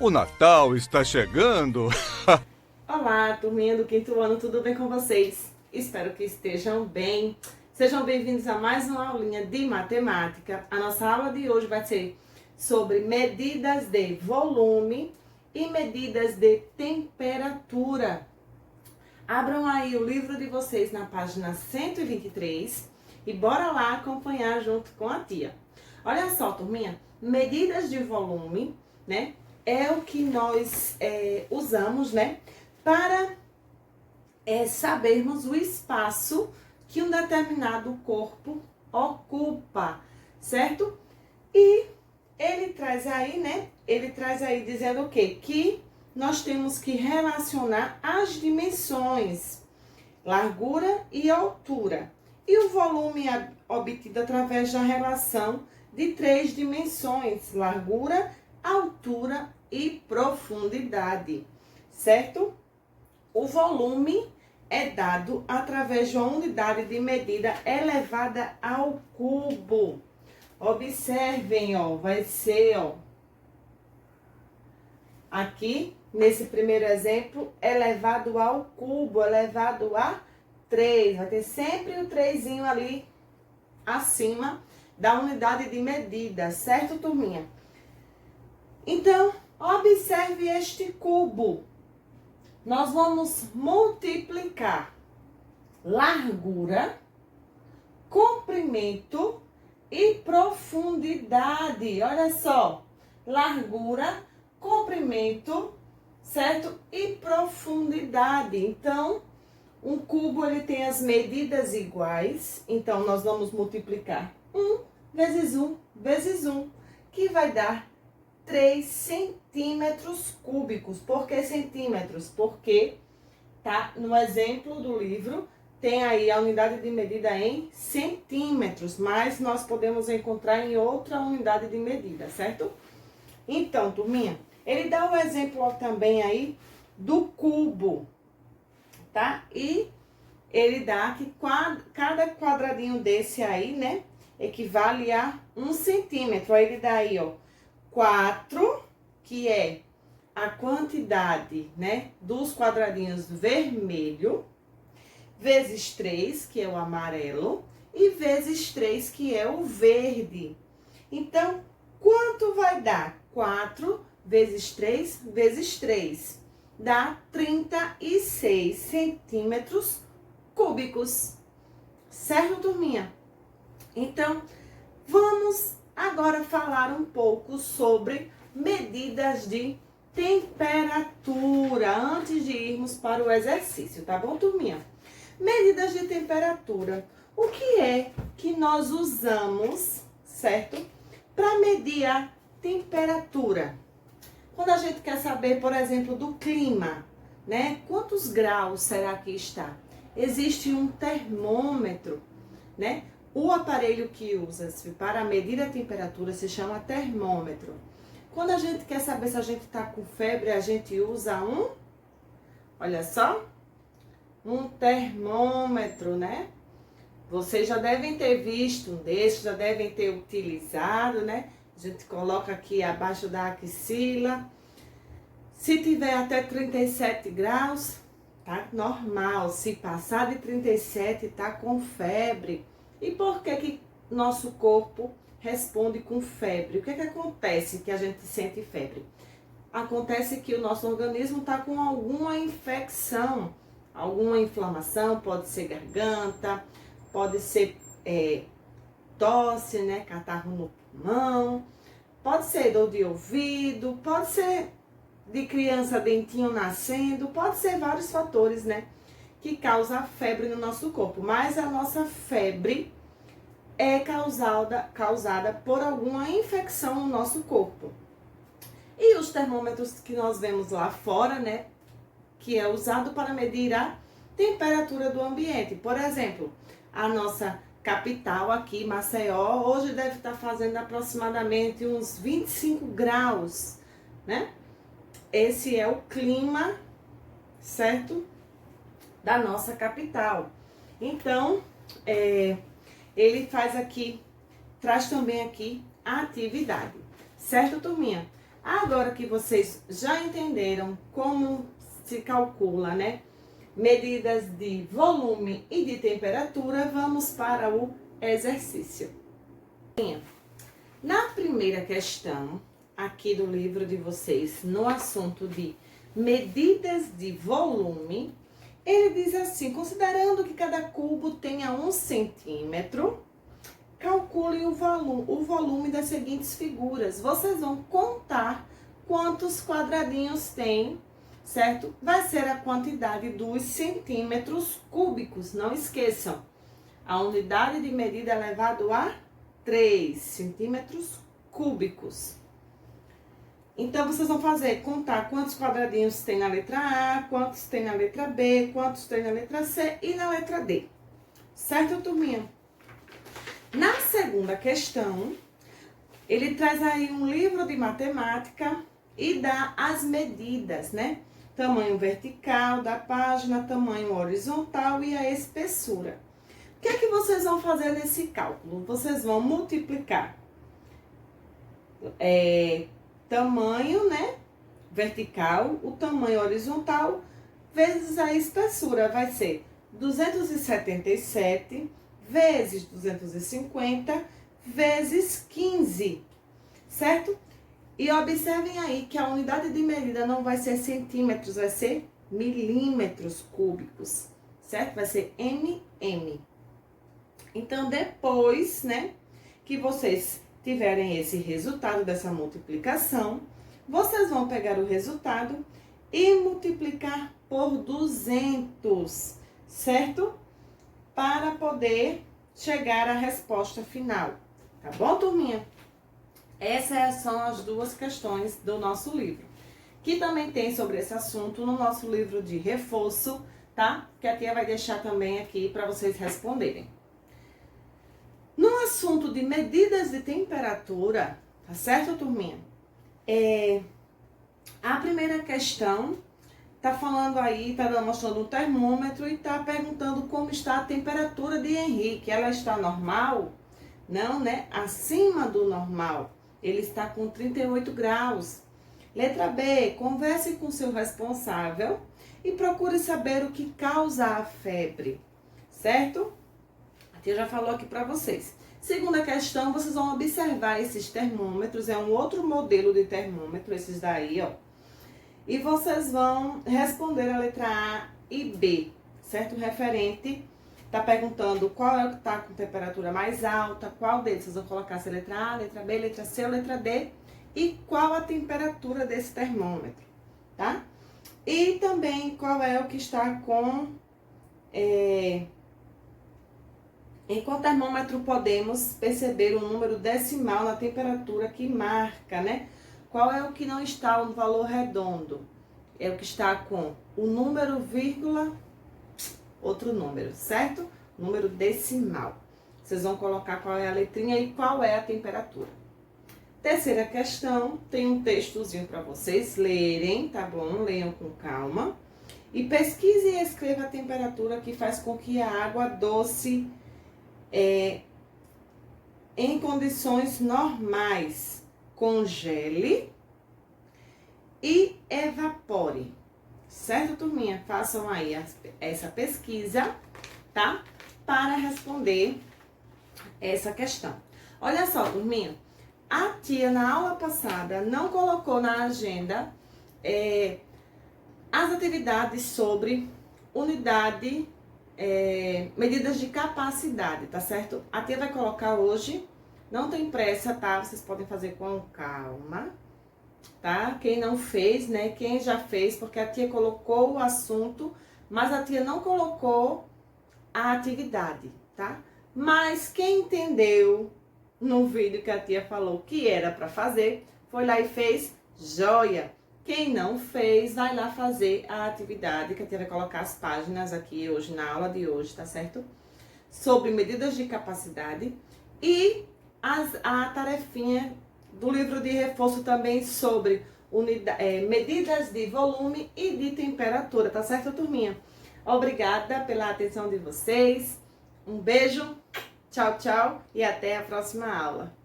O Natal está chegando. Olá, turminha do quinto ano, tudo bem com vocês? Espero que estejam bem. Sejam bem-vindos a mais uma aulinha de matemática. A nossa aula de hoje vai ser sobre medidas de volume e medidas de temperatura. Abram aí o livro de vocês na página 123 e bora lá acompanhar junto com a tia. Olha só, turminha, medidas de volume, né, é o que nós usamos, né, para sabermos o espaço que um determinado corpo ocupa, certo? E ele traz aí, né, dizendo o quê? Que nós temos que relacionar as dimensões, largura e altura. E o volume é obtido através da relação de 3 dimensões, largura, altura e profundidade, certo? O volume é dado através de uma unidade de medida elevada ao cubo. Observem, ó, vai ser, ó, aqui, nesse primeiro exemplo, elevado ao cubo, elevado a 3. Vai ter sempre o 3zinho ali acima da unidade de medida, certo, turminha? Então, observe este cubo. Nós vamos multiplicar largura, comprimento e profundidade. Olha só, largura, comprimento, certo? E profundidade. Então, um cubo ele tem as medidas iguais. Então, nós vamos multiplicar 1 vezes 1, que vai dar 3 centímetros cúbicos. Por que centímetros? Porque tá no exemplo do livro, tem aí a unidade de medida em centímetros, mas nós podemos encontrar em outra unidade de medida, certo? Então, turminha, ele dá o exemplo também aí do cubo, tá? E ele dá que cada quadradinho desse aí, né, equivale a 1 centímetro. Aí ele dá aí, ó, 4, que é a quantidade, né, dos quadradinhos vermelho, vezes 3, que é o amarelo, e vezes 3, que é o verde. Então, quanto vai dar? 4 vezes 3 vezes 3. Dá 36 centímetros cúbicos. Certo, turminha? Então, vamos agora falar um pouco sobre medidas de temperatura, antes de irmos para o exercício, tá bom, turminha? Medidas de temperatura. O que é que nós usamos, certo? Para medir a temperatura. Quando a gente quer saber, por exemplo, do clima, né? Quantos graus será que está? Existe um termômetro, né? O aparelho que usa-se para medir a temperatura se chama termômetro. Quando a gente quer saber se a gente está com febre, a gente usa olha só, um termômetro, né? Vocês já devem ter visto um desses, já devem ter utilizado, né? A gente coloca aqui abaixo da axila. Se tiver até 37 graus, tá normal. Se passar de 37, tá com febre. E por que nosso corpo responde com febre? O que acontece que a gente sente febre? Acontece que o nosso organismo está com alguma infecção, alguma inflamação, pode ser garganta, pode ser tosse, né, catarro no pulmão, pode ser dor de ouvido, pode ser de criança dentinho nascendo, pode ser vários fatores, né, que causa febre no nosso corpo, mas a nossa febre é causada por alguma infecção no nosso corpo. E os termômetros que nós vemos lá fora, né, que é usado para medir a temperatura do ambiente. Por exemplo, a nossa capital aqui, Maceió, hoje deve estar fazendo aproximadamente uns 25 graus, né? Esse é o clima, certo? Da nossa capital. Então, ele faz aqui, traz também aqui a atividade. Certo, turminha? Agora que vocês já entenderam como se calcula, né? Medidas de volume e de temperatura, vamos para o exercício. Na primeira questão, aqui do livro de vocês, no assunto de medidas de volume, ele diz assim: considerando que cada cubo tenha 1 centímetro, calculem o volume das seguintes figuras. Vocês vão contar quantos quadradinhos tem, certo? Vai ser a quantidade dos centímetros cúbicos. Não esqueçam, a unidade de medida é elevado a 3 centímetros cúbicos. Então, vocês vão contar quantos quadradinhos tem na letra A, quantos tem na letra B, quantos tem na letra C e na letra D. Certo, turminha? Na segunda questão, ele traz aí um livro de matemática e dá as medidas, né? Tamanho vertical da página, tamanho horizontal e a espessura. O que é que vocês vão fazer nesse cálculo? Vocês vão multiplicar tamanho, né, vertical, o tamanho horizontal, vezes a espessura. Vai ser 277 vezes 250 vezes 15, certo? E observem aí que a unidade de medida não vai ser centímetros, vai ser milímetros cúbicos, certo? Vai ser mm. Então, depois, né, que vocês tiverem esse resultado dessa multiplicação, vocês vão pegar o resultado e multiplicar por 200, certo? Para poder chegar à resposta final. Tá bom, turminha? Essas são as duas questões do nosso livro. Que também tem sobre esse assunto no nosso livro de reforço, tá? Que a tia vai deixar também aqui para vocês responderem. No assunto de medidas de temperatura, tá certo, turminha? A primeira questão tá falando aí, tá mostrando um termômetro e tá perguntando como está a temperatura de Henrique. Ela está normal? Não, né? Acima do normal. Ele está com 38 graus. Letra B, converse com seu responsável e procure saber o que causa a febre, certo? A tia já falou aqui para vocês. Segunda questão, vocês vão observar esses termômetros, é um outro modelo de termômetro, esses daí, ó. E vocês vão responder a letra A e B, certo? Referente, tá perguntando qual é o que tá com temperatura mais alta, qual deles vocês vão colocar, se é letra A, letra B, letra C ou letra D, e qual a temperatura desse termômetro, tá? E também qual é o que está com... Em qual termômetro podemos perceber o número decimal na temperatura que marca, né? Qual é o que não está no valor redondo? É o que está com o número, vírgula, outro número, certo? Número decimal. Vocês vão colocar qual é a letrinha e qual é a temperatura. Terceira questão, tem um textozinho para vocês lerem, tá bom? Leiam com calma. E pesquise e escreva a temperatura que faz com que a água doce... em condições normais, congele e evapore. Certo, turminha? Façam aí essa pesquisa, tá? Para responder essa questão. Olha só, turminha. A tia, na aula passada, não colocou na agenda as atividades sobre unidade... medidas de capacidade, tá certo? A tia vai colocar hoje, não tem pressa, tá? Vocês podem fazer com calma, tá? Quem não fez, né? Quem já fez, porque a tia colocou o assunto, mas a tia não colocou a atividade, tá? Mas quem entendeu no vídeo que a tia falou que era pra fazer, foi lá e fez, joia! Quem não fez, vai lá fazer a atividade, que a tia vai colocar as páginas aqui hoje, na aula de hoje, tá certo? Sobre medidas de capacidade e a tarefinha do livro de reforço também sobre medidas de volume e de temperatura, tá certo, turminha? Obrigada pela atenção de vocês, um beijo, tchau, tchau e até a próxima aula.